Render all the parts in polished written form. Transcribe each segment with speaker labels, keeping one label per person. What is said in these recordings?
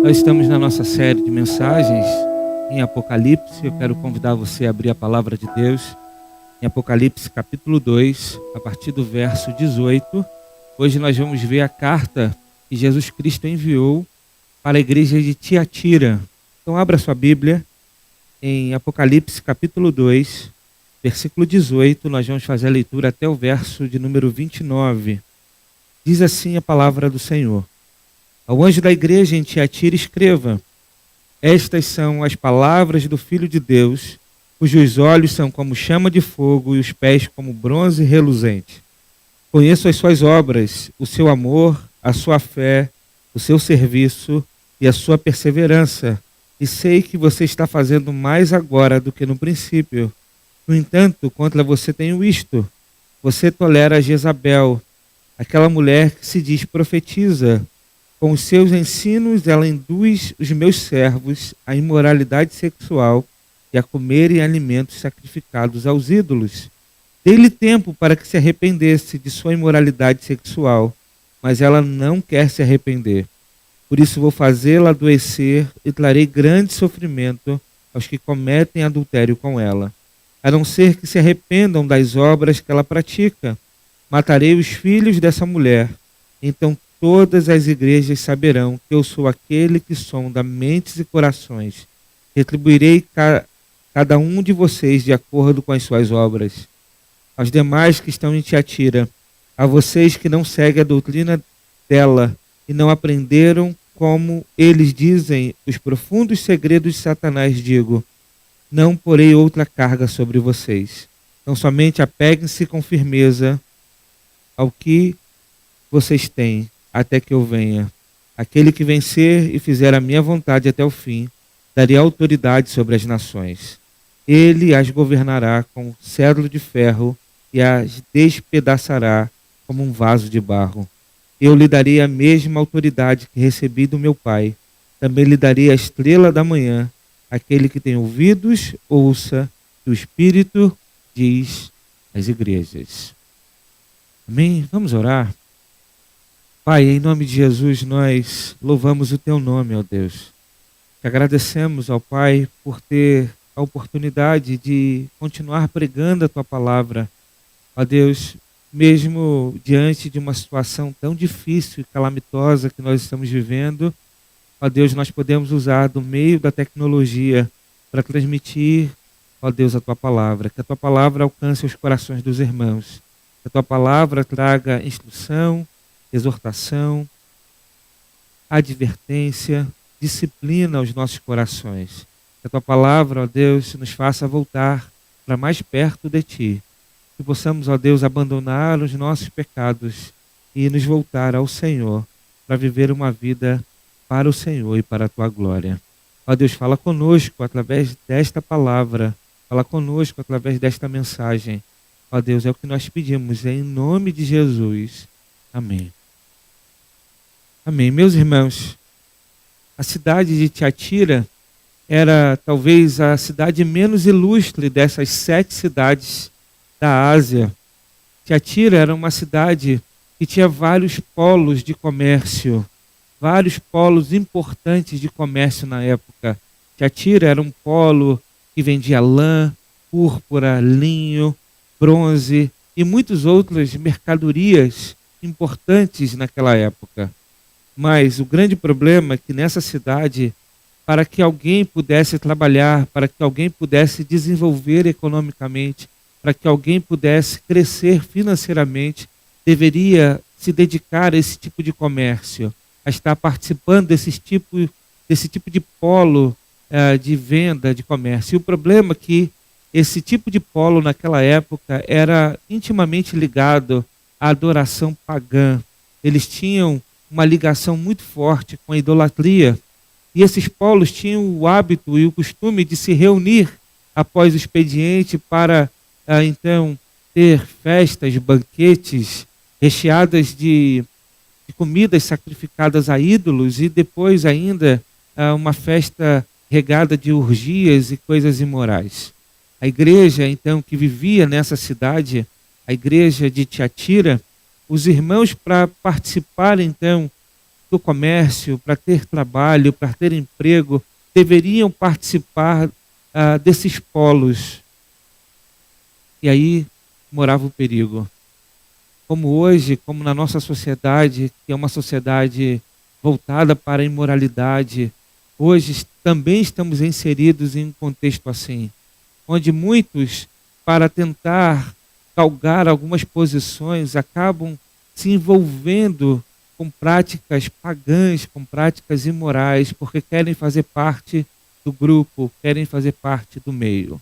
Speaker 1: Nós estamos na nossa série de mensagens em Apocalipse. Eu quero convidar você a abrir a palavra de Deus em Apocalipse capítulo 2, a partir do verso 18. Hoje nós vamos ver a carta que Jesus Cristo enviou para a igreja de Tiatira. Então abra sua Bíblia em Apocalipse capítulo 2, versículo 18. Nós vamos fazer a leitura até o verso de número 29. Diz assim a palavra do Senhor. Ao anjo da igreja em Tiatira escreva: estas são as palavras do Filho de Deus, cujos olhos são como chama de fogo e os pés como bronze reluzente. Conheço as suas obras, o seu amor, a sua fé, o seu serviço e a sua perseverança, e sei que você está fazendo mais agora do que no princípio. No entanto, contra você tenho isto: você tolera Jezabel, aquela mulher que se diz profetiza. Com os seus ensinos, ela induz os meus servos à imoralidade sexual e a comerem alimentos sacrificados aos ídolos. Dei-lhe tempo para que se arrependesse de sua imoralidade sexual, mas ela não quer se arrepender. Por isso vou fazê-la adoecer e trarei grande sofrimento aos que cometem adultério com ela, a não ser que se arrependam das obras que ela pratica. Matarei os filhos dessa mulher. Então todas as igrejas saberão que eu sou aquele que sonda mentes e corações. Retribuirei cada um de vocês de acordo com as suas obras. Aos demais que estão em Tiatira, a vocês que não seguem a doutrina dela e não aprenderam, como eles dizem, os profundos segredos de Satanás, digo: não porei outra carga sobre vocês. Então somente apeguem-se com firmeza ao que vocês têm, até que eu venha. Aquele que vencer e fizer a minha vontade até o fim, darei autoridade sobre as nações. Ele as governará com cetro de ferro e as despedaçará como um vaso de barro. Eu lhe darei a mesma autoridade que recebi do meu Pai. Também lhe darei a estrela da manhã. Aquele que tem ouvidos, ouça o que o Espírito diz às igrejas. Amém? Vamos orar? Pai, em nome de Jesus, nós louvamos o Teu nome, ó Deus. Te agradecemos, ó Pai, por ter a oportunidade de continuar pregando a Tua palavra. Ó Deus, mesmo diante de uma situação tão difícil e calamitosa que nós estamos vivendo, ó Deus, nós podemos usar do meio da tecnologia para transmitir, ó Deus, a Tua palavra. Que a Tua palavra alcance os corações dos irmãos. Que a Tua palavra traga instrução, exortação, advertência, disciplina aos nossos corações. Que a Tua palavra, ó Deus, nos faça voltar para mais perto de Ti. Que possamos, ó Deus, abandonar os nossos pecados e nos voltar ao Senhor para viver uma vida para o Senhor e para a Tua glória. Ó Deus, fala conosco através desta palavra, fala conosco através desta mensagem. Ó Deus, é o que nós pedimos, em nome de Jesus. Amém. Amém. Meus irmãos, a cidade de Tiatira era talvez a cidade menos ilustre dessas 7 cidades da Ásia. Tiatira era uma cidade que tinha vários polos de comércio, vários polos importantes de comércio na época. Tiatira era um polo que vendia lã, púrpura, linho, bronze e muitas outras mercadorias importantes naquela época. Mas o grande problema é que nessa cidade, para que alguém pudesse trabalhar, para que alguém pudesse desenvolver economicamente, para que alguém pudesse crescer financeiramente, deveria se dedicar a esse tipo de comércio, a estar participando desse tipo de polo de venda, de comércio. E o problema é que esse tipo de polo naquela época era intimamente ligado à adoração pagã. Eles tinham uma ligação muito forte com a idolatria. E esses polos tinham o hábito e o costume de se reunir após o expediente para, então, ter festas, banquetes recheadas de comidas sacrificadas a ídolos e depois ainda uma festa regada de orgias e coisas imorais. A igreja, então, que vivia nessa cidade, a igreja de Tiatira, os irmãos, para participar, então, do comércio, para ter trabalho, para ter emprego, deveriam participar desses polos. E aí morava o perigo. Como hoje, como na nossa sociedade, que é uma sociedade voltada para a imoralidade, hoje também estamos inseridos em um contexto assim, onde muitos, para tentar galgar algumas posições, acabam se envolvendo com práticas pagãs, com práticas imorais, porque querem fazer parte do grupo, querem fazer parte do meio.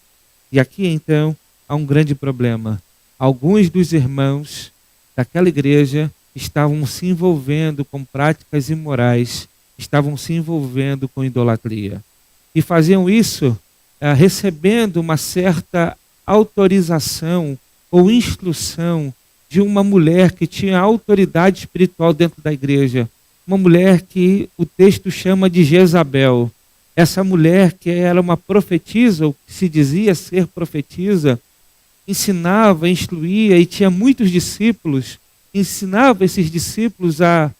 Speaker 1: E aqui então há um grande problema. Alguns dos irmãos daquela igreja estavam se envolvendo com práticas imorais, estavam se envolvendo com idolatria. E faziam isso recebendo uma certa autorização ou instrução de uma mulher que tinha autoridade espiritual dentro da igreja. Uma mulher que o texto chama de Jezabel. Essa mulher, que era uma profetisa, ou que se dizia ser profetisa, ensinava, instruía e tinha muitos discípulos, ensinava esses discípulos a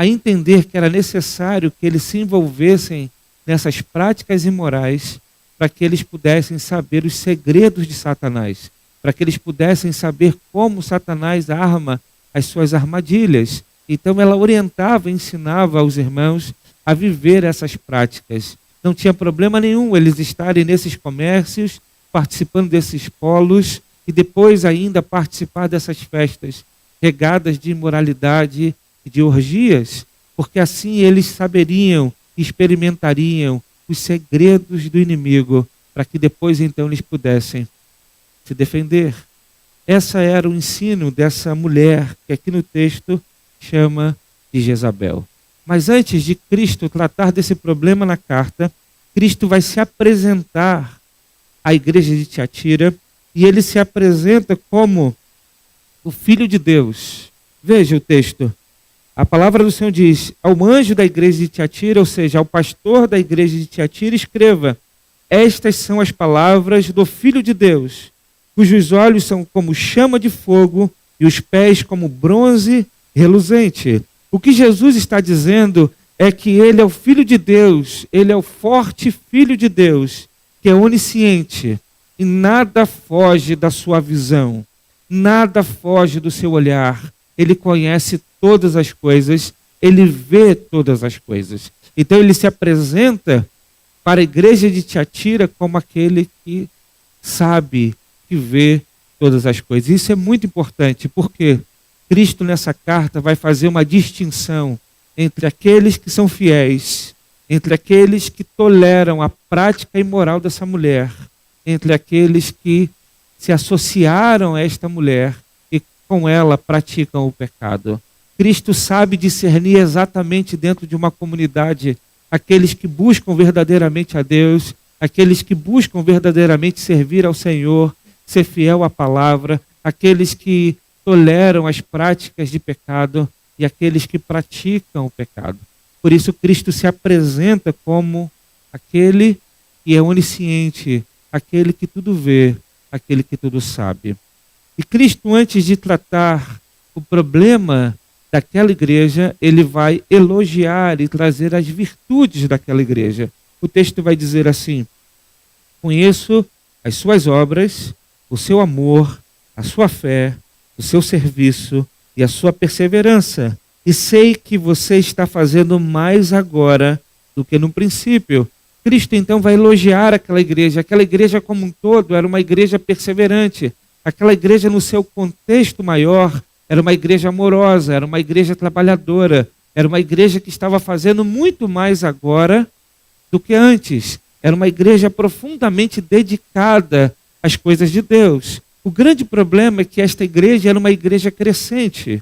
Speaker 1: entender que era necessário que eles se envolvessem nessas práticas imorais para que eles pudessem saber os segredos de Satanás, para que eles pudessem saber como Satanás arma as suas armadilhas. Então ela orientava, ensinava aos irmãos a viver essas práticas. Não tinha problema nenhum eles estarem nesses comércios, participando desses polos e depois ainda participar dessas festas regadas de imoralidade e de orgias, porque assim eles saberiam e experimentariam os segredos do inimigo, para que depois então eles pudessem se defender. Essa era o ensino dessa mulher, que aqui no texto chama de Jezabel. Mas antes de Cristo tratar desse problema na carta, Cristo vai se apresentar à igreja de Tiatira, e ele se apresenta como o Filho de Deus. Veja o texto. A palavra do Senhor diz: ao anjo da igreja de Tiatira, ou seja, ao pastor da igreja de Tiatira, escreva: estas são as palavras do Filho de Deus, cujos olhos são como chama de fogo e os pés como bronze reluzente. O que Jesus está dizendo é que ele é o Filho de Deus, ele é o forte Filho de Deus, que é onisciente, e nada foge da sua visão, nada foge do seu olhar. Ele conhece todas as coisas, ele vê todas as coisas. Então ele se apresenta para a igreja de Tiatira como aquele que sabe, que vê todas as coisas. Isso é muito importante, porque Cristo nessa carta vai fazer uma distinção entre aqueles que são fiéis, entre aqueles que toleram a prática imoral dessa mulher, entre aqueles que se associaram a esta mulher e com ela praticam o pecado. Cristo sabe discernir exatamente dentro de uma comunidade aqueles que buscam verdadeiramente a Deus, aqueles que buscam verdadeiramente servir ao Senhor, ser fiel à palavra, aqueles que toleram as práticas de pecado e aqueles que praticam o pecado. Por isso Cristo se apresenta como aquele que é onisciente, aquele que tudo vê, aquele que tudo sabe. E Cristo, antes de tratar o problema daquela igreja, ele vai elogiar e trazer as virtudes daquela igreja. O texto vai dizer assim: conheço as suas obras, o seu amor, a sua fé, o seu serviço e a sua perseverança. E sei que você está fazendo mais agora do que no princípio. Cristo então vai elogiar aquela igreja como um todo era uma igreja perseverante. Aquela igreja no seu contexto maior era uma igreja amorosa, era uma igreja trabalhadora, era uma igreja que estava fazendo muito mais agora do que antes. Era uma igreja profundamente dedicada às coisas de Deus. O grande problema é que esta igreja era uma igreja crescente.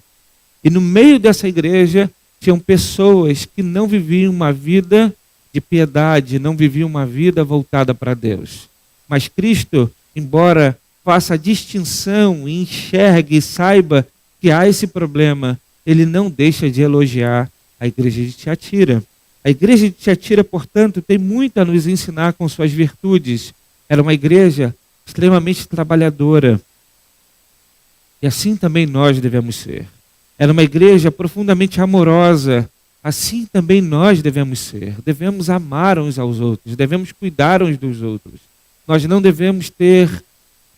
Speaker 1: E no meio dessa igreja tinham pessoas que não viviam uma vida de piedade, não viviam uma vida voltada para Deus. Mas Cristo, embora faça a distinção, enxergue e saiba que há esse problema, ele não deixa de elogiar a igreja de Tiatira. A igreja de Tiatira, portanto, tem muito a nos ensinar com suas virtudes. Era uma igreja extremamente trabalhadora. E assim também nós devemos ser. era uma igreja profundamente amorosa. Assim também nós devemos ser. Devemos amar uns aos outros, devemos cuidar uns dos outros. Nós não devemos ter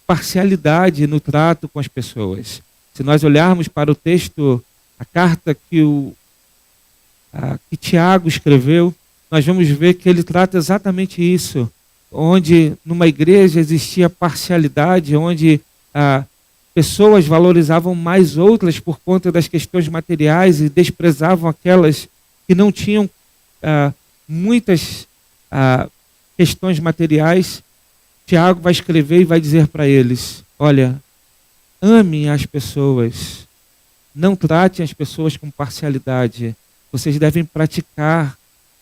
Speaker 1: parcialidade no trato com as pessoas. Se nós olharmos para o texto, a carta que Tiago escreveu, nós vamos ver que ele trata exatamente isso, onde numa igreja existia parcialidade, onde pessoas valorizavam mais outras por conta das questões materiais e desprezavam aquelas que não tinham muitas questões materiais. Tiago vai escrever e vai dizer para eles: olha, amem as pessoas, não tratem as pessoas com parcialidade. Vocês devem praticar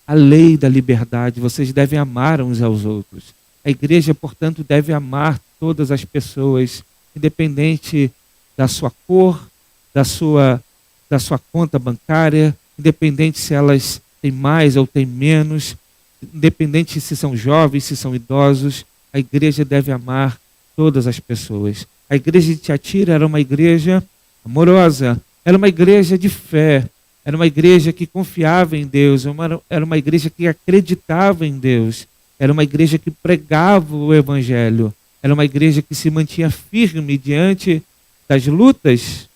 Speaker 1: a lei da liberdade, vocês devem amar uns aos outros. A igreja, portanto, deve amar todas as pessoas, independente da sua cor, da sua conta bancária, independente se elas têm mais ou têm menos, independente se são jovens, se são idosos, a igreja deve amar todas as pessoas. A igreja de Tiatira era uma igreja amorosa, era uma igreja de fé, era uma igreja que confiava em Deus, era uma igreja que acreditava em Deus, era uma igreja que pregava o evangelho, era uma igreja que se mantinha firme diante das lutas,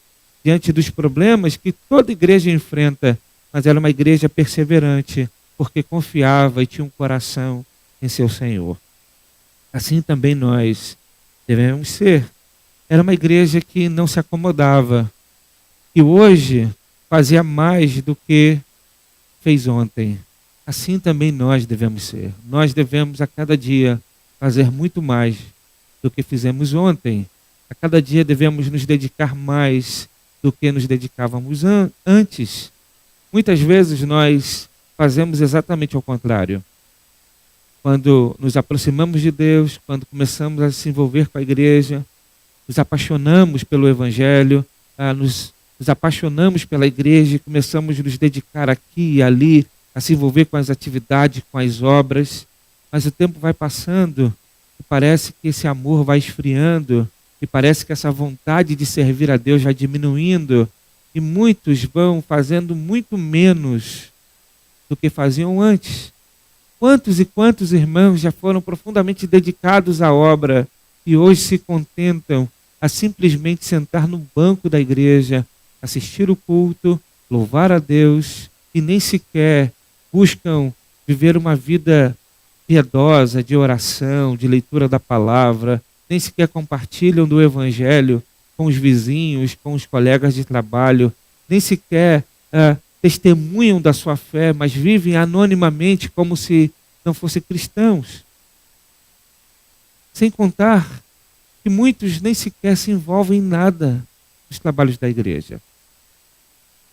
Speaker 1: diante dos problemas que toda igreja enfrenta, mas era uma igreja perseverante, porque confiava e tinha um coração em seu Senhor. Assim também nós devemos ser. Era uma igreja que não se acomodava, que hoje fazia mais do que fez ontem. Assim também nós devemos ser. Nós devemos a cada dia fazer muito mais do que fizemos ontem. A cada dia devemos nos dedicar mais do que nos dedicávamos antes. Muitas vezes nós fazemos exatamente ao contrário. Quando nos aproximamos de Deus, quando começamos a se envolver com a igreja, nos apaixonamos pelo evangelho, nos apaixonamos pela igreja e começamos a nos dedicar aqui e ali, a se envolver com as atividades, com as obras, mas o tempo vai passando e parece que esse amor vai esfriando e parece que essa vontade de servir a Deus vai diminuindo e muitos vão fazendo muito menos do que faziam antes. Quantos e quantos irmãos já foram profundamente dedicados à obra e hoje se contentam a simplesmente sentar no banco da igreja, assistir o culto, louvar a Deus e nem sequer buscam viver uma vida piedosa, de oração, de leitura da palavra, nem sequer compartilham do evangelho com os vizinhos, com os colegas de trabalho, nem sequer testemunham da sua fé, mas vivem anonimamente como se não fossem cristãos. Sem contar que muitos nem sequer se envolvem em nada nos trabalhos da igreja.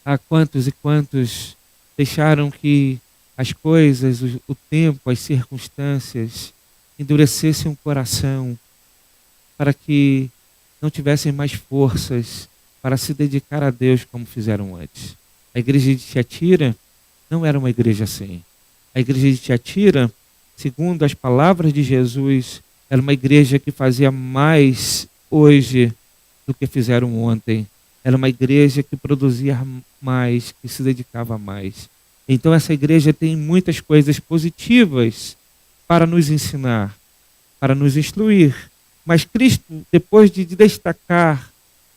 Speaker 1: Há quantos e quantos deixaram que as coisas, o tempo, as circunstâncias endurecessem o coração para que não tivessem mais forças para se dedicar a Deus como fizeram antes. A igreja de Tiatira não era uma igreja assim. A igreja de Tiatira, segundo as palavras de Jesus, era uma igreja que fazia mais hoje do que fizeram ontem. Era uma igreja que produzia mais, que se dedicava mais. Então essa igreja tem muitas coisas positivas para nos ensinar, para nos instruir. Mas Cristo, depois de destacar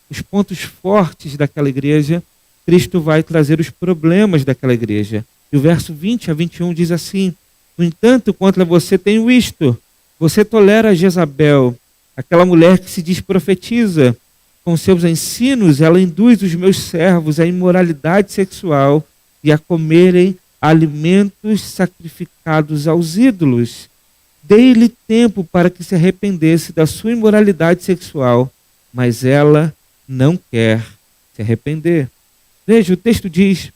Speaker 1: os pontos fortes daquela igreja, Cristo vai trazer os problemas daquela igreja. E o verso 20 a 21 diz assim: no entanto, contra você tenho isto. Você tolera Jezabel, aquela mulher que se diz profetiza. Com seus ensinos, ela induz os meus servos à imoralidade sexual e a comerem alimentos sacrificados aos ídolos. Dei-lhe tempo para que se arrependesse da sua imoralidade sexual, mas ela não quer se arrepender. Veja, o texto diz,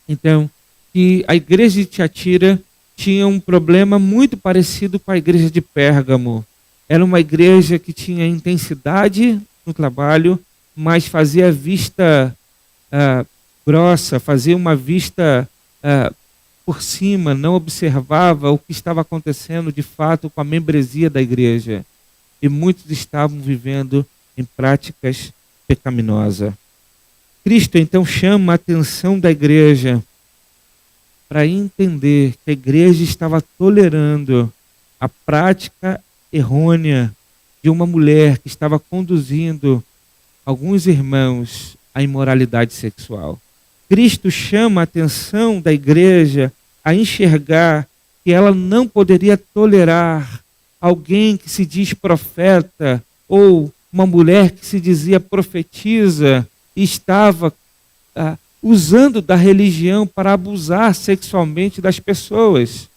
Speaker 1: então, que a igreja de Tiatira tinha um problema muito parecido com a igreja de Pérgamo. Era uma igreja que tinha intensidade no trabalho, mas fazia vista grossa, fazia uma vista por cima, não observava o que estava acontecendo de fato com a membresia da igreja. E muitos estavam vivendo em práticas pecaminosas. Cristo então chama a atenção da igreja para entender que a igreja estava tolerando a prática errônea de uma mulher que estava conduzindo alguns irmãos à imoralidade sexual. Cristo chama a atenção da igreja a enxergar que ela não poderia tolerar alguém que se diz profeta ou uma mulher que se dizia profetisa e estava usando da religião para abusar sexualmente das pessoas.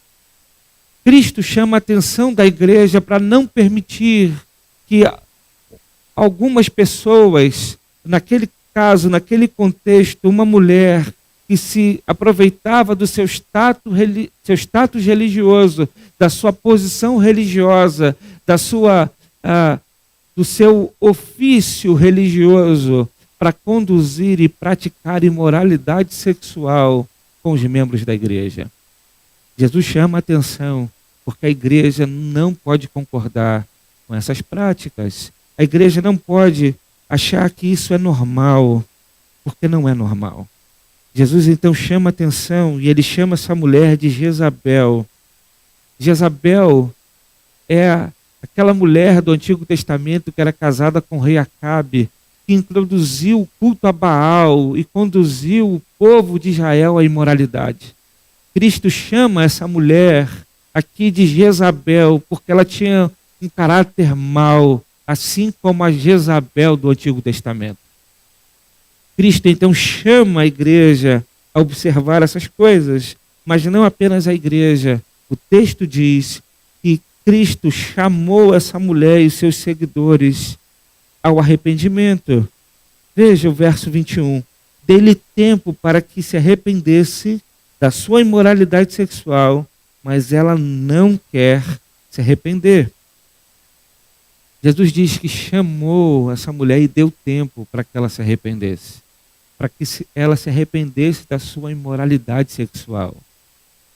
Speaker 1: Cristo chama a atenção da igreja para não permitir que algumas pessoas, naquele caso, naquele contexto, uma mulher que se aproveitava do seu status religioso, da sua posição religiosa, do seu ofício religioso, para conduzir e praticar imoralidade sexual com os membros da igreja. Jesus chama a atenção, porque a igreja não pode concordar com essas práticas. A igreja não pode achar que isso é normal, porque não é normal. Jesus então chama a atenção e ele chama essa mulher de Jezabel. Jezabel é aquela mulher do Antigo Testamento que era casada com o rei Acabe, que introduziu o culto a Baal e conduziu o povo de Israel à imoralidade. Cristo chama essa mulher aqui de Jezabel porque ela tinha um caráter mau, assim como a Jezabel do Antigo Testamento. Cristo então chama a igreja a observar essas coisas, mas não apenas a igreja. O texto diz que Cristo chamou essa mulher e seus seguidores ao arrependimento. Veja o verso 21. Dê-lhe tempo para que se arrependesse da sua imoralidade sexual, mas ela não quer se arrepender. Jesus diz que chamou essa mulher e deu tempo para que ela se arrependesse, para que ela se arrependesse da sua imoralidade sexual,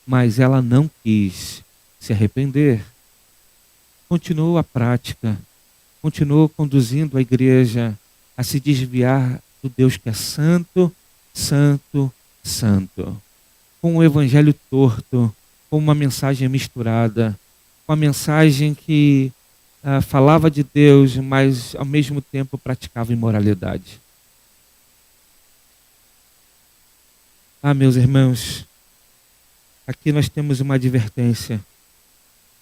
Speaker 1: mas ela não quis se arrepender. Continuou a prática, continuou conduzindo a igreja a se desviar do Deus que é santo, santo, santo, com um evangelho torto, com uma mensagem misturada, com a mensagem que falava de Deus, mas ao mesmo tempo praticava imoralidade. Meus irmãos, aqui nós temos uma advertência.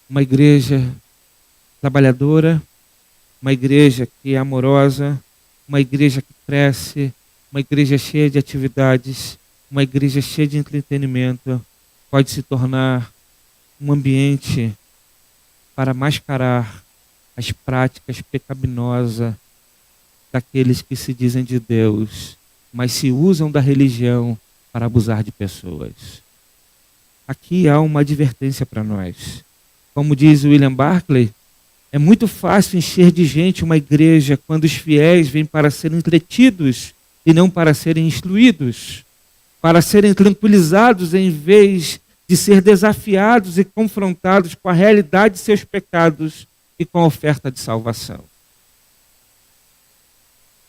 Speaker 1: Uma igreja trabalhadora, uma igreja que é amorosa, uma igreja que cresce, uma igreja cheia de atividades, uma igreja cheia de entretenimento, pode se tornar um ambiente para mascarar as práticas pecaminosas daqueles que se dizem de Deus, mas se usam da religião para abusar de pessoas. Aqui há uma advertência para nós. Como diz William Barclay, é muito fácil encher de gente uma igreja quando os fiéis vêm para serem entretidos e não para serem instruídos, para serem tranquilizados em vez de ser desafiados e confrontados com a realidade de seus pecados e com a oferta de salvação.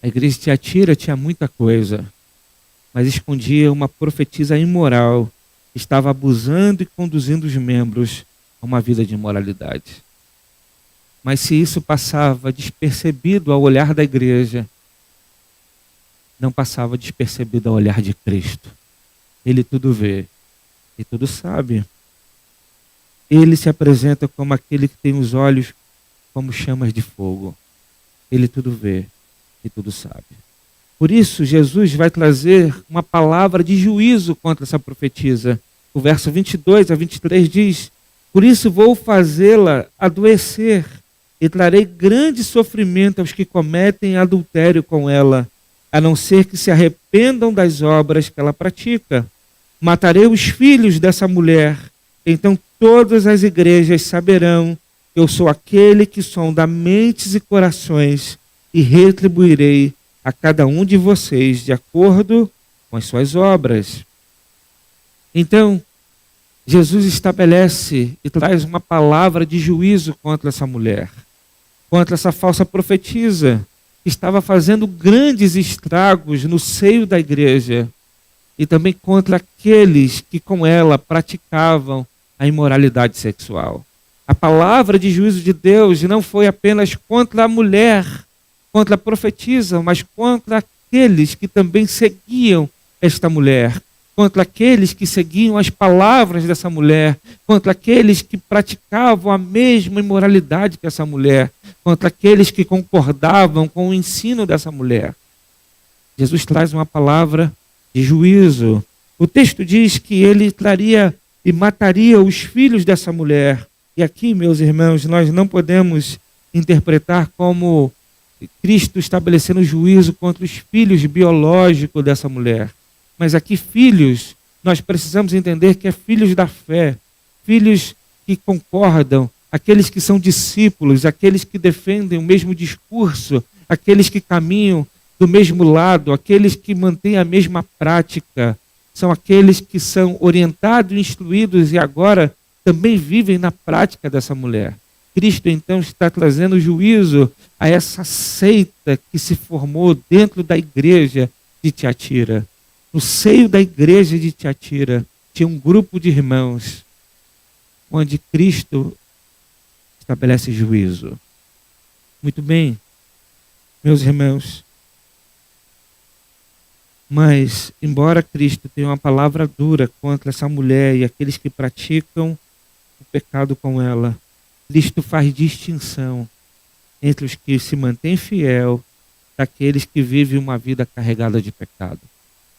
Speaker 1: A igreja de Tiatira tinha muita coisa, mas escondia uma profetisa imoral que estava abusando e conduzindo os membros a uma vida de imoralidade. Mas se isso passava despercebido ao olhar da igreja, não passava despercebido ao olhar de Cristo. Ele tudo vê e tudo sabe. Ele se apresenta como aquele que tem os olhos como chamas de fogo. Ele tudo vê e tudo sabe. Por isso, Jesus vai trazer uma palavra de juízo contra essa profetisa. O verso 22 a 23 diz: por isso vou fazê-la adoecer e trarei grande sofrimento aos que cometem adultério com ela, a não ser que se arrependam das obras que ela pratica. Matarei os filhos dessa mulher, então todas as igrejas saberão que eu sou aquele que sonda mentes e corações e retribuirei a cada um de vocês de acordo com as suas obras. Então, Jesus estabelece e traz uma palavra de juízo contra essa mulher, contra essa falsa profetisa. que estava fazendo grandes estragos no seio da igreja e também contra aqueles que com ela praticavam a imoralidade sexual. A palavra de juízo de Deus não foi apenas contra a mulher, contra a profetisa, mas contra aqueles que também seguiam esta mulher, contra aqueles que seguiam as palavras dessa mulher, contra aqueles que praticavam a mesma imoralidade que essa mulher, contra aqueles que concordavam com o ensino dessa mulher. Jesus traz uma palavra de juízo. O texto diz que ele traria e mataria os filhos dessa mulher. E aqui, meus irmãos, nós não podemos interpretar como Cristo estabelecendo juízo contra os filhos biológicos dessa mulher. Mas aqui, filhos, nós precisamos entender que é filhos da fé, filhos que concordam, aqueles que são discípulos, aqueles que defendem o mesmo discurso, aqueles que caminham do mesmo lado, aqueles que mantêm a mesma prática, são aqueles que são orientados, instruídos e agora também vivem na prática dessa mulher. Cristo então está trazendo juízo a essa seita que se formou dentro da igreja de Tiatira. No seio da igreja de Tiatira tinha um grupo de irmãos onde Cristo estabelece juízo. Muito bem, meus irmãos. Mas, embora Cristo tenha uma palavra dura contra essa mulher e aqueles que praticam o pecado com ela, Cristo faz distinção entre os que se mantêm fiel daqueles que vivem uma vida carregada de pecado.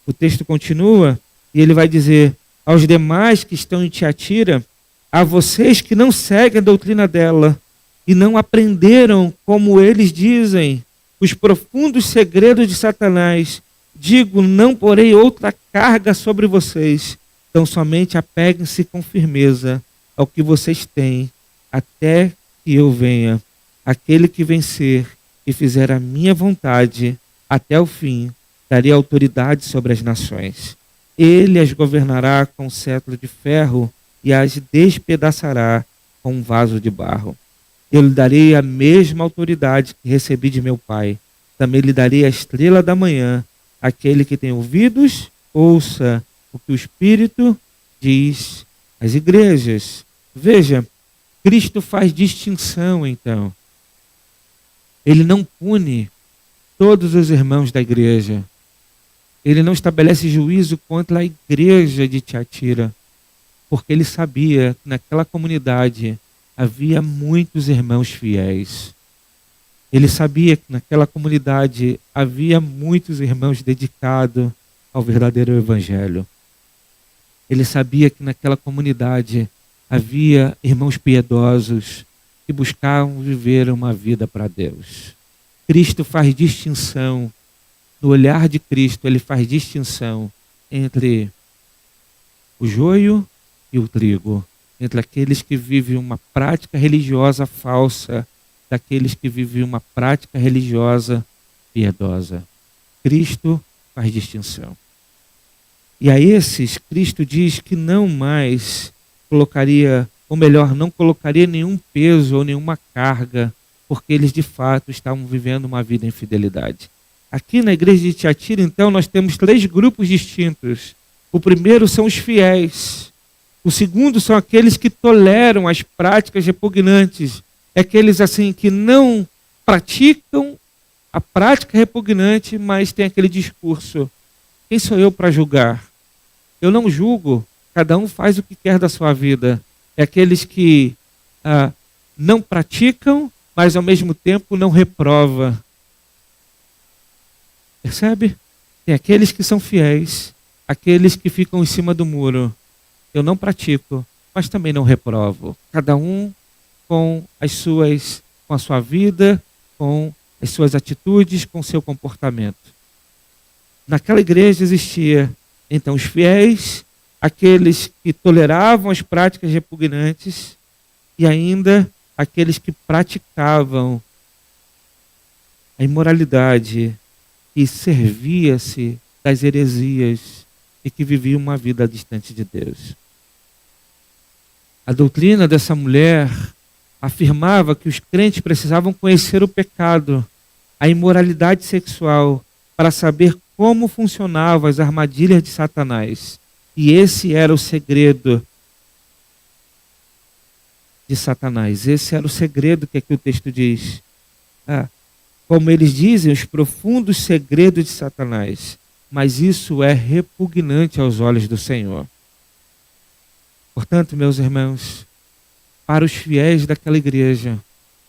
Speaker 1: O texto continua e ele vai dizer: aos demais que estão em Tiatira, a vocês que não seguem a doutrina dela e não aprenderam, como eles dizem, os profundos segredos de Satanás, digo, não porei outra carga sobre vocês, então somente apeguem-se com firmeza ao que vocês têm, até que eu venha. Aquele que vencer e fizer a minha vontade até o fim, daria autoridade sobre as nações. Ele as governará com cetro de ferro e as despedaçará com um vaso de barro. Eu lhe darei a mesma autoridade que recebi de meu Pai. Também lhe darei a estrela da manhã. Aquele que tem ouvidos, ouça o que o Espírito diz às igrejas. Veja, Cristo faz distinção, então. Ele não pune todos os irmãos da igreja. Ele não estabelece juízo contra a igreja de Tiatira, porque ele sabia que naquela comunidade havia muitos irmãos fiéis. Ele sabia que naquela comunidade havia muitos irmãos dedicados ao verdadeiro evangelho. Ele sabia que naquela comunidade havia irmãos piedosos que buscavam viver uma vida para Deus. Cristo faz distinção, no olhar de Cristo, ele faz distinção entre o joio e o trigo, entre aqueles que vivem uma prática religiosa falsa, daqueles que vivem uma prática religiosa piedosa. Cristo faz distinção. E a esses, Cristo diz que não mais colocaria, ou melhor, não colocaria nenhum peso ou nenhuma carga, porque eles de fato estavam vivendo uma vida em fidelidade. Aqui na igreja de Tiatira, então, nós temos 3 grupos distintos. O primeiro são os fiéis. O segundo são aqueles que toleram as práticas repugnantes. É aqueles assim que não praticam a prática repugnante, mas tem aquele discurso: quem sou eu para julgar? Eu não julgo, cada um faz o que quer da sua vida. É aqueles que não praticam, mas ao mesmo tempo não reprova. Percebe? Tem aqueles que são fiéis, aqueles que ficam em cima do muro. Eu não pratico, mas também não reprovo. Cada um com a sua vida, com as suas atitudes, com o seu comportamento. Naquela igreja existia, então, os fiéis, aqueles que toleravam as práticas repugnantes e ainda aqueles que praticavam a imoralidade e servia-se das heresias e que vivia uma vida distante de Deus. A doutrina dessa mulher afirmava que os crentes precisavam conhecer o pecado, a imoralidade sexual, para saber como funcionavam as armadilhas de Satanás. E esse era o segredo de Satanás. Esse era o segredo que aqui o texto diz. Como eles dizem, os profundos segredos de Satanás. Mas isso é repugnante aos olhos do Senhor. Portanto, meus irmãos, para os fiéis daquela igreja,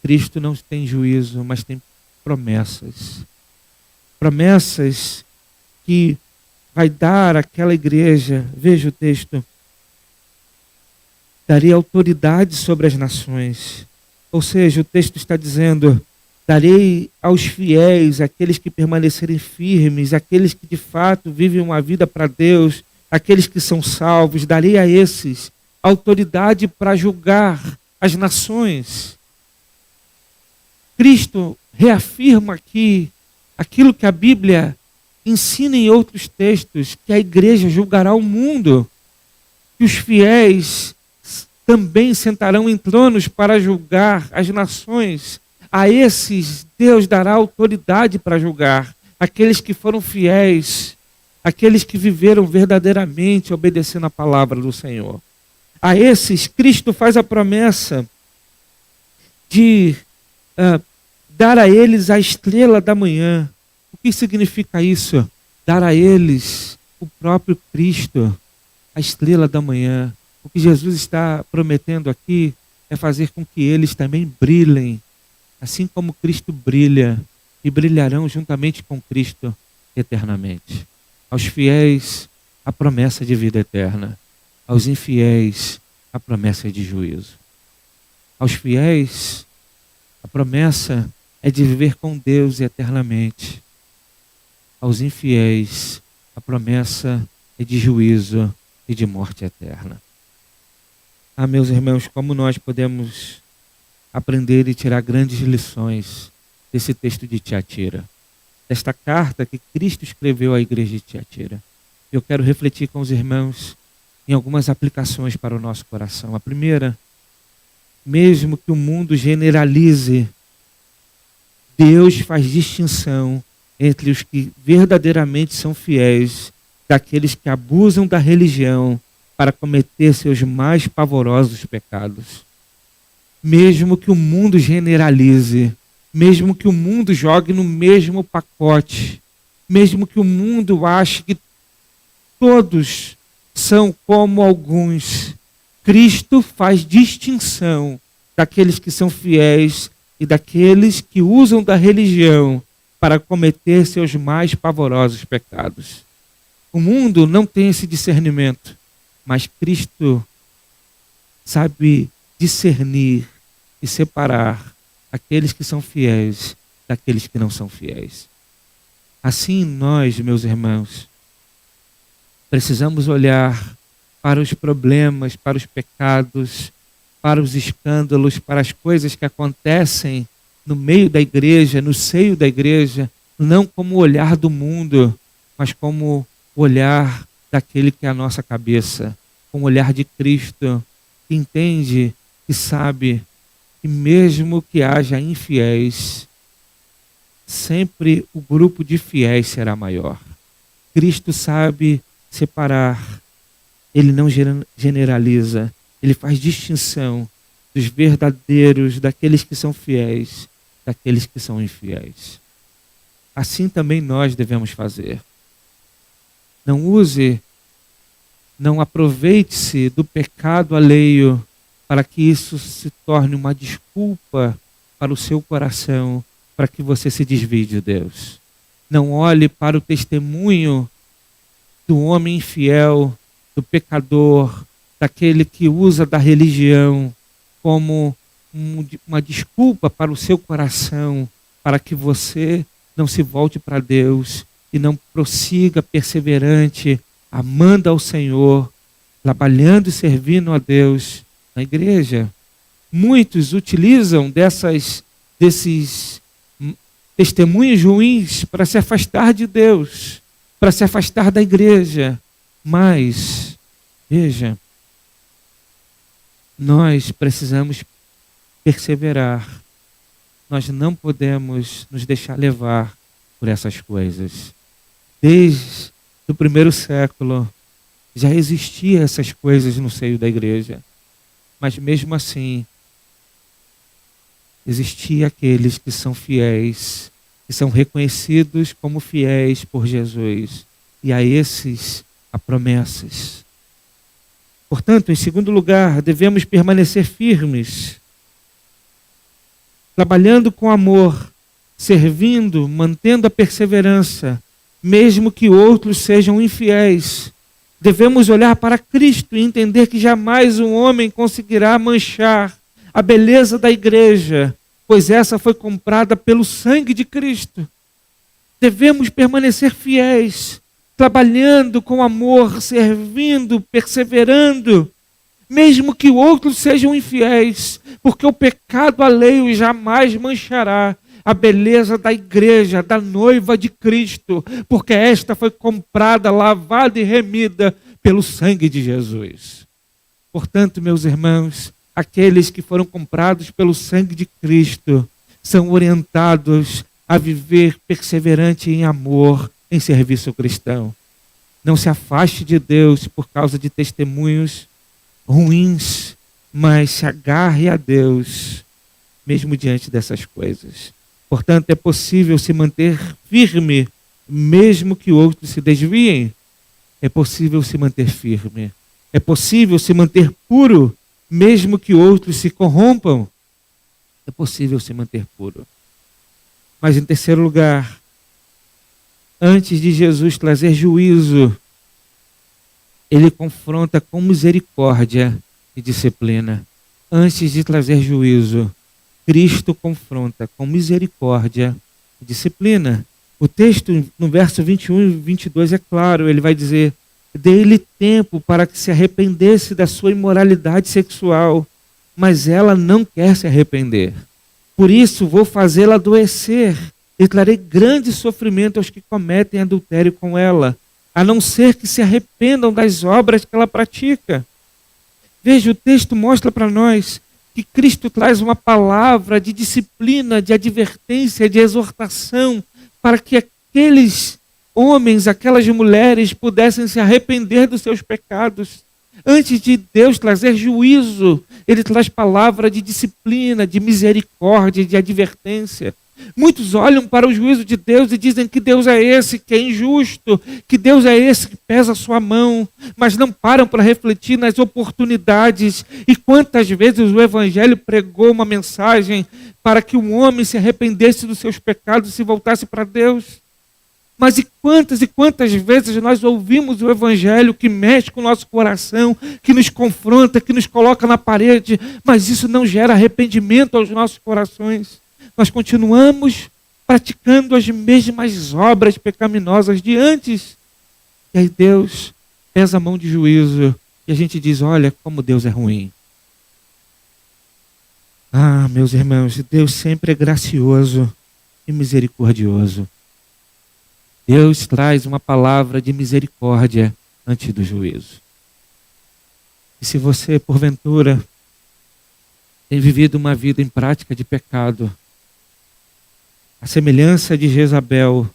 Speaker 1: Cristo não tem juízo, mas tem promessas. Promessas que vai dar àquela igreja, veja o texto, darei autoridade sobre as nações. Ou seja, o texto está dizendo, darei aos fiéis, aqueles que permanecerem firmes, aqueles que de fato vivem uma vida para Deus, aqueles que são salvos, darei a esses autoridade para julgar as nações. Cristo reafirma aqui aquilo que a Bíblia ensina em outros textos, que a igreja julgará o mundo, que os fiéis também sentarão em tronos para julgar as nações. A esses Deus dará autoridade para julgar, aqueles que foram fiéis, aqueles que viveram verdadeiramente obedecendo a palavra do Senhor. A esses Cristo faz a promessa de dar a eles a estrela da manhã. O que significa isso? Dar a eles o próprio Cristo, a estrela da manhã. O que Jesus está prometendo aqui é fazer com que eles também brilhem, assim como Cristo brilha, e brilharão juntamente com Cristo eternamente. Aos fiéis, a promessa de vida eterna. Aos infiéis, a promessa de juízo. Aos fiéis, a promessa é de viver com Deus eternamente. Aos infiéis, a promessa é de juízo e de morte eterna. Meus irmãos, como nós podemos aprender e tirar grandes lições desse texto de Tiatira, desta carta que Cristo escreveu à igreja de Tiatira. Eu quero refletir com os irmãos em algumas aplicações para o nosso coração. A primeira, mesmo que o mundo generalize, Deus faz distinção entre os que verdadeiramente são fiéis daqueles que abusam da religião para cometer seus mais pavorosos pecados. Mesmo que o mundo generalize, mesmo que o mundo jogue no mesmo pacote, mesmo que o mundo ache que todos são como alguns, Cristo faz distinção daqueles que são fiéis e daqueles que usam da religião para cometer seus mais pavorosos pecados. O mundo não tem esse discernimento, mas Cristo sabe discernir e separar aqueles que são fiéis daqueles que não são fiéis. Assim nós, meus irmãos, precisamos olhar para os problemas, para os pecados, para os escândalos, para as coisas que acontecem no meio da igreja, no seio da igreja, não como o olhar do mundo, mas como o olhar daquele que é a nossa cabeça, com o olhar de Cristo, que entende, que sabe que mesmo que haja infiéis, sempre o grupo de fiéis será maior. Cristo sabe separar, ele não generaliza, ele faz distinção dos verdadeiros, daqueles que são fiéis, daqueles que são infiéis. Assim também nós devemos fazer. Não aproveite-se do pecado alheio para que isso se torne uma desculpa para o seu coração, para que você se desvie de Deus. Não olhe para o testemunho do homem infiel, do pecador, daquele que usa da religião como uma desculpa para o seu coração, para que você não se volte para Deus e não prossiga perseverante, amando ao Senhor, trabalhando e servindo a Deus na igreja. Muitos utilizam desses testemunhos ruins para se afastar de Deus, para se afastar da igreja. Mas, veja, nós precisamos perseverar nós não podemos nos deixar levar por essas coisas. Desde o primeiro século já existiam essas coisas no seio da igreja, mas mesmo assim existiam aqueles que são fiéis, que são reconhecidos como fiéis por Jesus, e a esses há promessas. Portanto, em segundo lugar, devemos permanecer firmes, trabalhando com amor, servindo, mantendo a perseverança, mesmo que outros sejam infiéis. Devemos olhar para Cristo e entender que jamais um homem conseguirá manchar a beleza da igreja, pois essa foi comprada pelo sangue de Cristo. Devemos permanecer fiéis, trabalhando com amor, servindo, perseverando, mesmo que outros sejam infiéis, porque o pecado alheio jamais manchará a beleza da igreja, da noiva de Cristo, porque esta foi comprada, lavada e remida pelo sangue de Jesus. Portanto, meus irmãos, aqueles que foram comprados pelo sangue de Cristo são orientados a viver perseverante em amor, em serviço cristão. Não se afaste de Deus por causa de testemunhos ruins, mas se agarre a Deus, mesmo diante dessas coisas. Portanto, é possível se manter firme, mesmo que outros se desviem. É possível se manter firme. É possível se manter puro, mesmo que outros se corrompam. É possível se manter puro. Mas em terceiro lugar, antes de Jesus trazer juízo, ele confronta com misericórdia e disciplina. Antes de trazer juízo, Cristo confronta com misericórdia e disciplina. O texto, no verso 21 e 22, é claro. Ele vai dizer: dei-lhe tempo para que se arrependesse da sua imoralidade sexual, mas ela não quer se arrepender. Por isso vou fazê-la adoecer e trarei grande sofrimento aos que cometem adultério com ela, a não ser que se arrependam das obras que ela pratica. Veja, o texto mostra para nós que Cristo traz uma palavra de disciplina, de advertência, de exortação, para que aqueles homens, aquelas mulheres pudessem se arrepender dos seus pecados. Antes de Deus trazer juízo, ele traz palavra de disciplina, de misericórdia, de advertência. Muitos olham para o juízo de Deus e dizem que Deus é esse que é injusto, que Deus é esse que pesa a sua mão, mas não param para refletir nas oportunidades. E quantas vezes o Evangelho pregou uma mensagem para que um homem se arrependesse dos seus pecados e se voltasse para Deus? Mas e quantas vezes nós ouvimos o Evangelho que mexe com o nosso coração, que nos confronta, que nos coloca na parede, mas isso não gera arrependimento aos nossos corações. Nós continuamos praticando as mesmas obras pecaminosas de antes. E aí Deus pesa a mão de juízo e a gente diz: olha como Deus é ruim. Ah, meus irmãos, Deus sempre é gracioso e misericordioso. Deus traz uma palavra de misericórdia antes do juízo. E se você, porventura, tem vivido uma vida em prática de pecado, a semelhança de Jezabel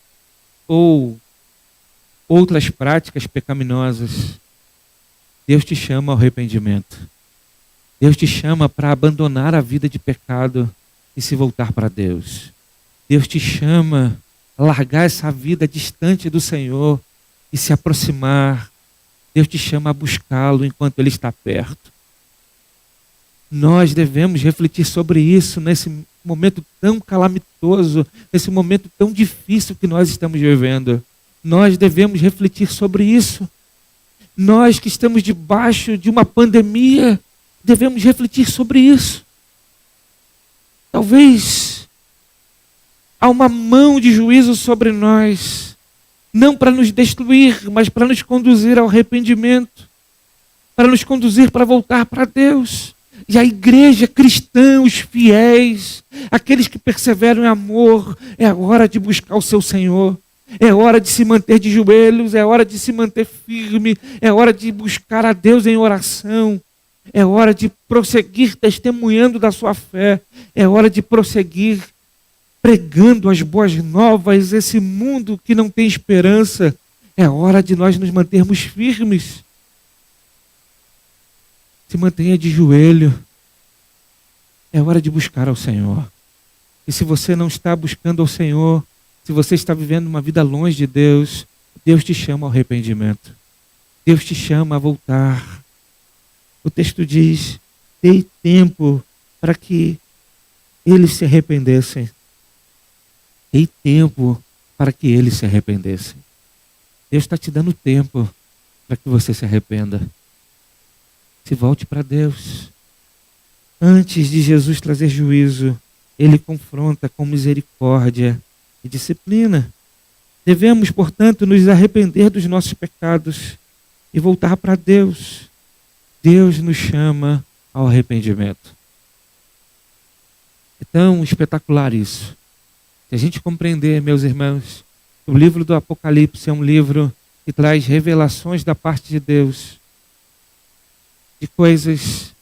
Speaker 1: ou outras práticas pecaminosas, Deus te chama ao arrependimento. Deus te chama para abandonar a vida de pecado e se voltar para Deus. Deus te chama a largar essa vida distante do Senhor e se aproximar. Deus te chama a buscá-lo enquanto Ele está perto. Nós devemos refletir sobre isso nesse momento tão calamitoso, nesse momento tão difícil que nós estamos vivendo. Nós devemos refletir sobre isso. Nós que estamos debaixo de uma pandemia, devemos refletir sobre isso. Talvez há uma mão de juízo sobre nós, não para nos destruir, mas para nos conduzir ao arrependimento, para nos conduzir para voltar para Deus. E a igreja cristã, os fiéis, aqueles que perseveram em amor, é hora de buscar o seu Senhor. É hora de se manter de joelhos, é hora de se manter firme, é hora de buscar a Deus em oração, é hora de prosseguir testemunhando da sua fé, é hora de prosseguir pregando as boas novas, esse mundo que não tem esperança. É hora de nós nos mantermos firmes. Se mantenha de joelho. É hora de buscar ao Senhor. E se você não está buscando ao Senhor, se você está vivendo uma vida longe de Deus, Deus te chama ao arrependimento. Deus te chama a voltar. O texto diz: dei tempo para que eles se arrependessem. Dei tempo para que eles se arrependessem. Deus está te dando tempo para que você se arrependa. Se volte para Deus. Antes de Jesus trazer juízo, ele confronta com misericórdia e disciplina. Devemos, portanto, nos arrepender dos nossos pecados e voltar para Deus. Deus nos chama ao arrependimento. É tão espetacular isso. Se a gente compreender, meus irmãos, o livro do Apocalipse é um livro que traz revelações da parte de Deus, de coisas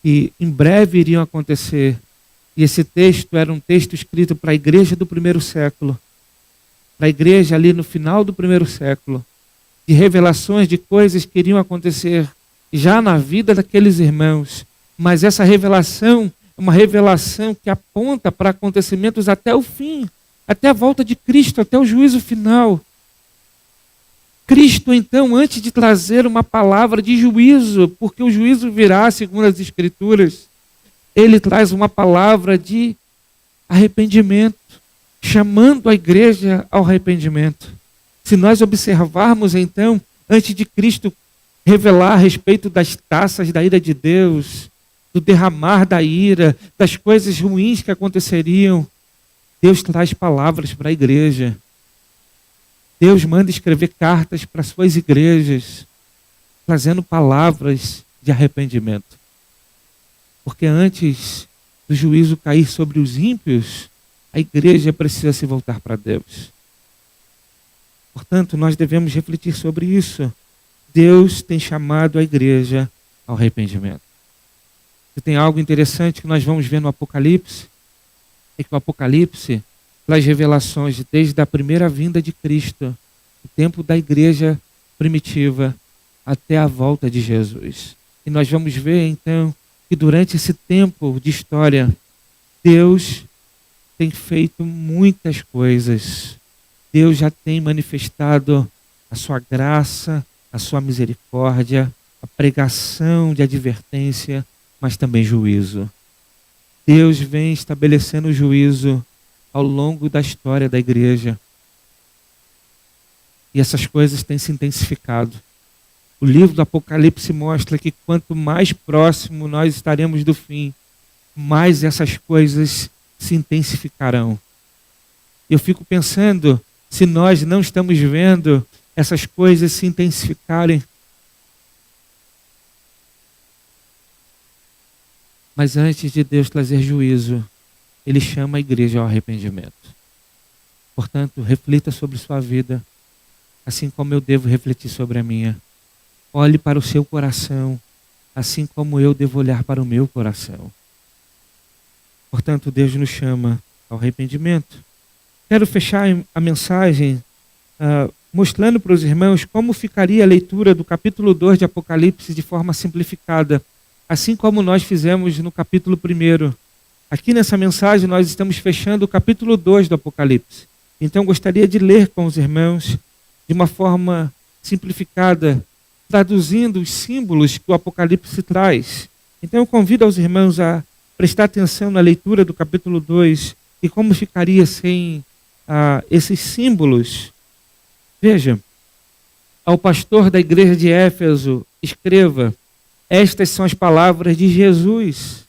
Speaker 1: que em breve iriam acontecer. E esse texto era um texto escrito para a igreja do primeiro século, para a igreja ali no final do primeiro século, de revelações de coisas que iriam acontecer já na vida daqueles irmãos. Mas essa revelação é uma revelação que aponta para acontecimentos até o fim, até a volta de Cristo, até o juízo final. Cristo, então, antes de trazer uma palavra de juízo, porque o juízo virá, segundo as Escrituras, ele traz uma palavra de arrependimento, chamando a igreja ao arrependimento. Se nós observarmos, então, antes de Cristo revelar a respeito das taças da ira de Deus, do derramar da ira, das coisas ruins que aconteceriam, Deus traz palavras para a igreja. Deus manda escrever cartas para as suas igrejas, trazendo palavras de arrependimento. Porque antes do juízo cair sobre os ímpios, a igreja precisa se voltar para Deus. Portanto, nós devemos refletir sobre isso. Deus tem chamado a igreja ao arrependimento. Se tem algo interessante que nós vamos ver no Apocalipse, é que o Apocalipse traz revelações desde a primeira vinda de Cristo, o tempo da igreja primitiva, até a volta de Jesus. E nós vamos ver, então, que durante esse tempo de história, Deus tem feito muitas coisas. Deus já tem manifestado a sua graça, a sua misericórdia, a pregação de advertência, mas também juízo. Deus vem estabelecendo o juízo ao longo da história da igreja. E essas coisas têm se intensificado. O livro do Apocalipse mostra que quanto mais próximo nós estaremos do fim, mais essas coisas se intensificarão. Eu fico pensando, se nós não estamos vendo essas coisas se intensificarem, mas antes de Deus trazer juízo, Ele chama a igreja ao arrependimento. Portanto, reflita sobre sua vida, assim como eu devo refletir sobre a minha. Olhe para o seu coração, assim como eu devo olhar para o meu coração. Portanto, Deus nos chama ao arrependimento. Quero fechar a mensagem mostrando para os irmãos como ficaria a leitura do capítulo 2 de Apocalipse de forma simplificada, assim como nós fizemos no capítulo 1. Aqui nessa mensagem nós estamos fechando o capítulo 2 do Apocalipse. Então gostaria de ler com os irmãos de uma forma simplificada, traduzindo os símbolos que o Apocalipse traz. Então eu convido aos irmãos a prestar atenção na leitura do capítulo 2 e como ficaria sem esses símbolos. Veja, ao pastor da igreja de Éfeso, escreva: estas são as palavras de Jesus.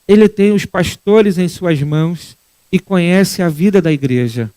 Speaker 1: Ele tem os pastores em suas mãos e conhece a vida da igreja.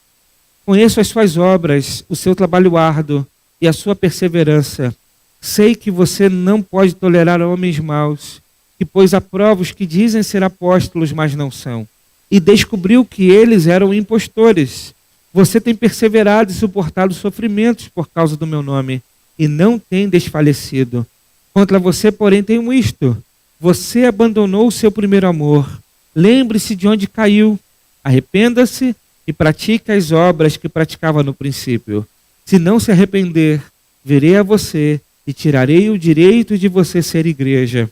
Speaker 1: Conheço as suas obras, o seu trabalho árduo e a sua perseverança. Sei que você não pode tolerar homens maus, que pôs à prova os que dizem ser apóstolos, mas não são. E descobriu que eles eram impostores. Você tem perseverado e suportado sofrimentos por causa do meu nome, e não tem desfalecido. Contra você, porém, tenho isto: você abandonou o seu primeiro amor. Lembre-se de onde caiu, arrependa-se e pratique as obras que praticava no princípio. Se não se arrepender, virei a você e tirarei o direito de você ser igreja.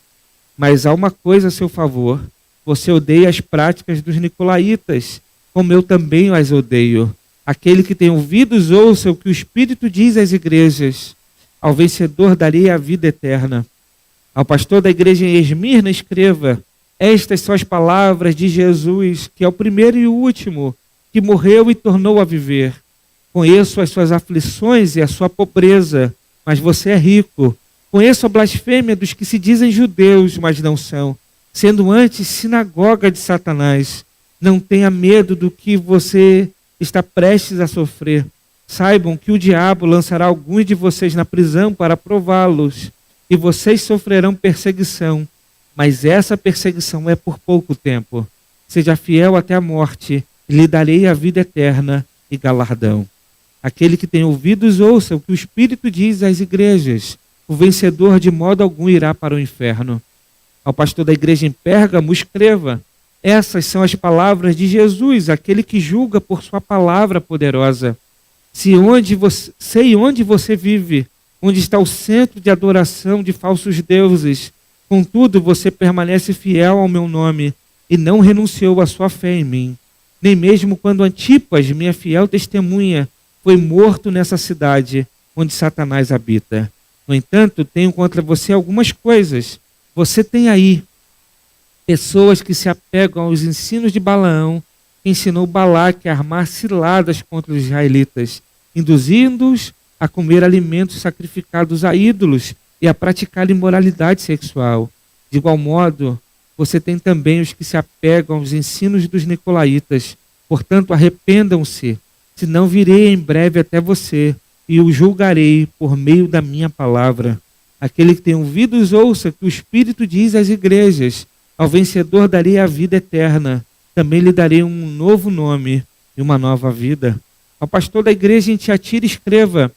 Speaker 1: Mas há uma coisa a seu favor: você odeia as práticas dos nicolaítas, como eu também as odeio. Aquele que tem ouvidos, ouça o que o Espírito diz às igrejas. Ao vencedor darei a vida eterna. Ao pastor da igreja em Esmirna escreva: estas são as palavras de Jesus, que é o primeiro e o último, que morreu e tornou a viver. Conheço as suas aflições e a sua pobreza, mas você é rico. Conheço a blasfêmia dos que se dizem judeus, mas não são, sendo antes sinagoga de Satanás. Não tenha medo do que você está prestes a sofrer. Saibam que o diabo lançará alguns de vocês na prisão para prová-los, e vocês sofrerão perseguição. Mas essa perseguição é por pouco tempo. Seja fiel até a morte, e lhe darei a vida eterna e galardão. Aquele que tem ouvidos, ouça o que o Espírito diz às igrejas. O vencedor de modo algum irá para o inferno. Ao pastor da igreja em Pérgamo escreva: essas são as palavras de Jesus, aquele que julga por sua palavra poderosa. Sei onde você vive, onde está o centro de adoração de falsos deuses. Contudo, você permanece fiel ao meu nome e não renunciou à sua fé em mim. Nem mesmo quando Antipas, minha fiel testemunha, foi morto nessa cidade onde Satanás habita. No entanto, tenho contra você algumas coisas. Você tem aí pessoas que se apegam aos ensinos de Balaão, que ensinou Balaque a armar ciladas contra os israelitas, induzindo-os a comer alimentos sacrificados a ídolos e a praticar imoralidade sexual. De igual modo, você tem também os que se apegam aos ensinos dos nicolaítas. Portanto, arrependam-se, senão virei em breve até você e o julgarei por meio da minha palavra. Aquele que tem ouvidos, ouça o que o Espírito diz às igrejas. Ao vencedor darei a vida eterna. Também lhe darei um novo nome e uma nova vida. Ao pastor da igreja em Tiatira escreva: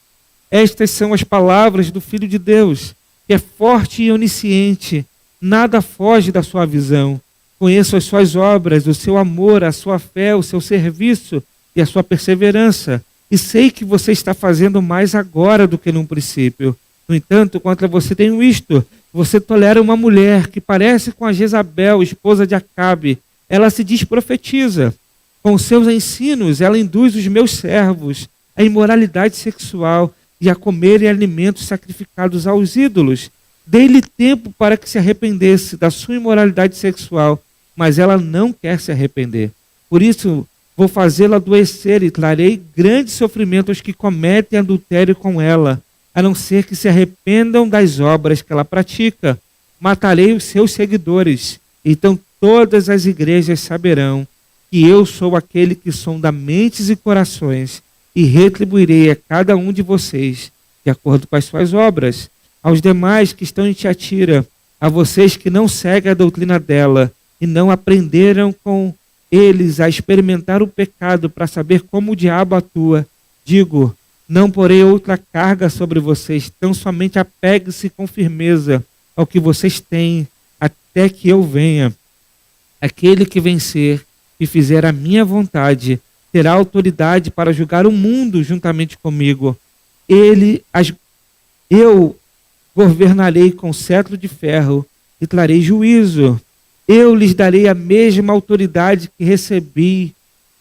Speaker 1: estas são as palavras do Filho de Deus, que é forte e onisciente. Nada foge da sua visão. Conheço as suas obras, o seu amor, a sua fé, o seu serviço e a sua perseverança. E sei que você está fazendo mais agora do que no princípio. No entanto, contra você tenho isto: você tolera uma mulher que parece com a Jezabel, esposa de Acabe. Ela se diz profetiza. Com seus ensinos, ela induz os meus servos à imoralidade sexual e a comerem alimentos sacrificados aos ídolos. Dei-lhe tempo para que se arrependesse da sua imoralidade sexual, mas ela não quer se arrepender. Por isso, vou fazê-la adoecer e trarei grande sofrimento aos que cometem adultério com ela, a não ser que se arrependam das obras que ela pratica. Matarei os seus seguidores. Então todas as igrejas saberão que eu sou aquele que sonda mentes e corações, e retribuirei a cada um de vocês de acordo com as suas obras. Aos demais que estão em Tiatira, a vocês que não seguem a doutrina dela e não aprenderam com eles a experimentar o pecado para saber como o diabo atua, digo: não porei outra carga sobre vocês, tão somente apegue-se com firmeza ao que vocês têm, até que eu venha. Aquele que vencer e fizer a minha vontade terá autoridade para julgar o mundo juntamente comigo. Eu governarei com cetro de ferro e trarei juízo. Eu lhes darei a mesma autoridade que recebi,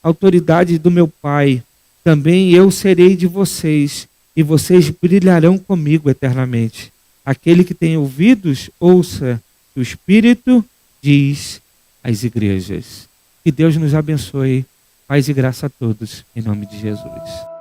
Speaker 1: autoridade do meu Pai. Também eu serei de vocês, e vocês brilharão comigo eternamente. Aquele que tem ouvidos, ouça o que o Espírito diz às igrejas. Que Deus nos abençoe. Paz e graça a todos, em nome de Jesus.